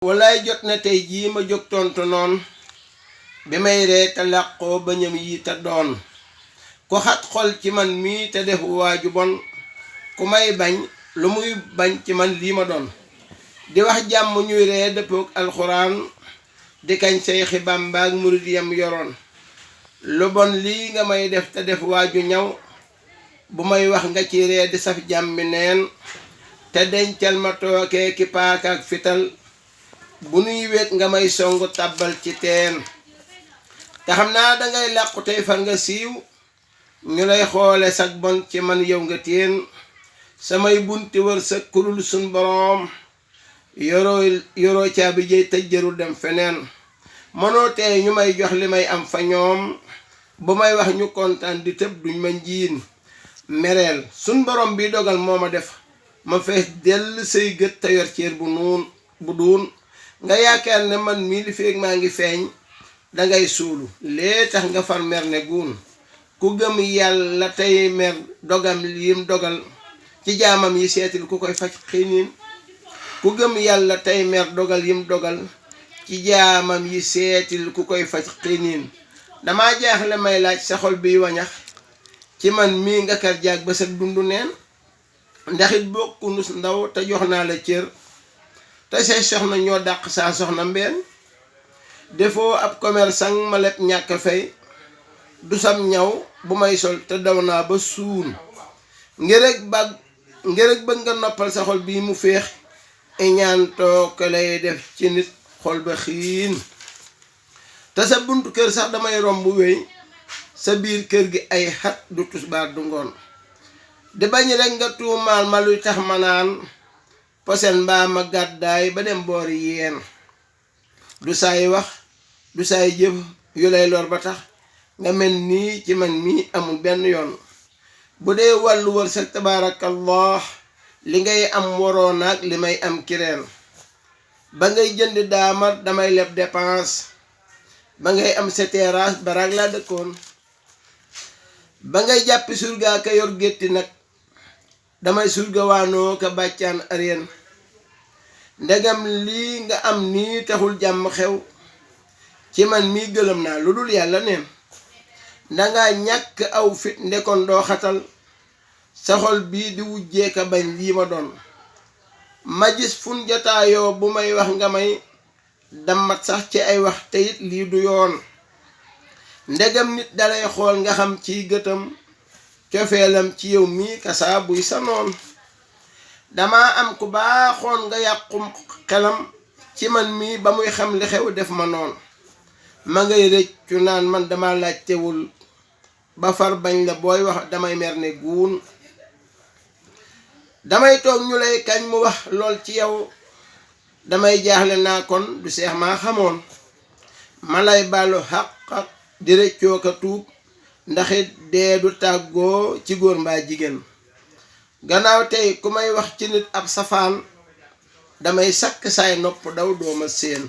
walaay jot na tey jii ma jóg tontu noon bi may ree te làqoo bañam yi te doon ku xat xol ci man mii te def waaju bon ku may bañ lu muy bañ ci man lii ma doon di wax jàmm ñuy ree dëppook alxuraan di kañ Seyxi Bàmba ak murid yam yoroon lu bon lii nga may def te def waaju ñaw bu may wax nga ci ree di saf jàmmi neen te dencal ma tookee ki paaka ak fital bu nuy wet nga may songu tàbbal ci teen te xam naa dangay làqu tey far nga siiw ñu lay xoole sag bon ci man yow nga teen samay bunti wër sa kulul sun boroom yoroo caabi jëy tëj jërul dem feneen mënoo tey ñu may jox li may am fa ñoom bu may wax ñu kontaan di tëb duñ ma njiin mereel sun boroom bi dogal moo ma def ma fees dell say gët te yor cër bu duun nga yaakaar ne man mii li feeg maa ngi feeñ dangay suulu lee tax nga far mer ne guun ku gëm yàlla tey mer dogam yim dogal ci jaamam yi seetil ku koy faj xiniin ku gëm yàlla tey mer dogal yim dogal ci jaamam yi seetil ku koy faj xiniin dama jaaxle may laaj sa xol biy wañax ci man mii nga kar jaag ba sa dundu neen ndaxit bokku nus ndaw te jox naa la cër te say soxna ñoo dàq saa soxna mbeen defoo ab commerçant ma leb ñàkk fay du sam ñaw bu may sol te daw naa ba suun ngërëg bëgg nga noppal sa xol bii mu féex iñaan tooke lay def ci nit xol ba xiin te sa buntu kër sax damay romb wéy sa biir kër gi ay xat du tusbaar du ngoon di bañ rekk nga tuumaal ma luy tax ma naan posen mbaa ma gàddaay ba dem boori yeen du saay wax du saay jëf yu lay lor ba tax nga mel nii ci man mii amul benn yoon bu dee wàllu wërsëg tabaarakallah li ngay am waroon ak li may am kireen ba ngay jënd daamar damay leb dépense ba ngay am sa terrasse baraag laa dëkkoon ba ngay jàppi surga ka yor gétti nag damay surga waanoo ka bàccaan areen ndegam lii nga am nii taxul jàmm xew ci man mii gëlëm naa lu dul yàlla neen danga ñàkk aw fit ndekoon doo xatal sa xol bii di wujjee ka bañ lii ma doon ma gis fun jataayoo bu may wax nga may dammat sax ci ay wax te it lii du yoon ndegam nit dalay xool nga xam ciy gëtam cofeelam ci yow mii kasaa buy sa noon dama am ku baaxoon nga yàqum xelam ci man mii ba muy xam li xew def ma noon ma ngay rëccu naan man dama laajtewul ba far bañ la booy wax damay mer ne guun damay toog ñu lay kañ mu wax lool ci yow damay jaaxle naa kon du seex maa xamoon ma lay bàllu xaq di rëccoo ka tuub ndaxit dee du tàggoo ci góor mbaa jigéen gannaaw tey ku may wax ci nit ab safaan damay sakk saay nopp daw dooma séen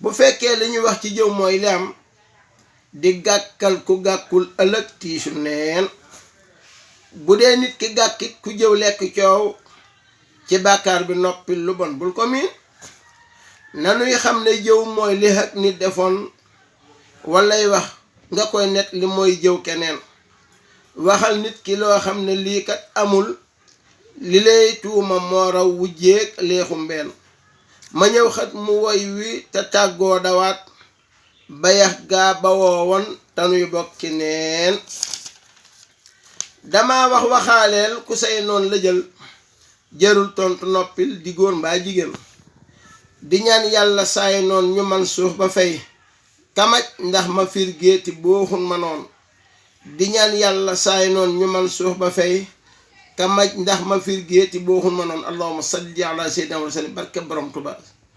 bu fekkee li ñuy wax ci jëw mooy li am di gàkkal ku gàkkul ëllëg tiisu neen bu dee nit ki gàkkit ku jëw lekk coow ci bàkkaar bi noppi lu bon bul ko miin nanuy xam ne jëw mooy li ak nit defoon walay wax nga koy net li mooy jëw keneen waxal nit ki loo xam ne lii kat amul li lay tuuma moo raw wujjeek leexu mbeen ma ñëw xat mu woy wi te tàggoo dawaat bayax gaa ba woowoon tanuy bokki neen dama wax waxaaleel ku say noon la jël jërul tontu noppil di góor mbaa jigéen di ñaan yàlla saay noon ñu man suuf ba fay kamaj ndax ma fiir géeti booxun ma noon di ñaan yàlla saay noon ñu man suuf ba fay kamaj ndax ma fiir géeti booxun ma noon allahumma salli ala sayyidina wa sallim barke borom Tuubaa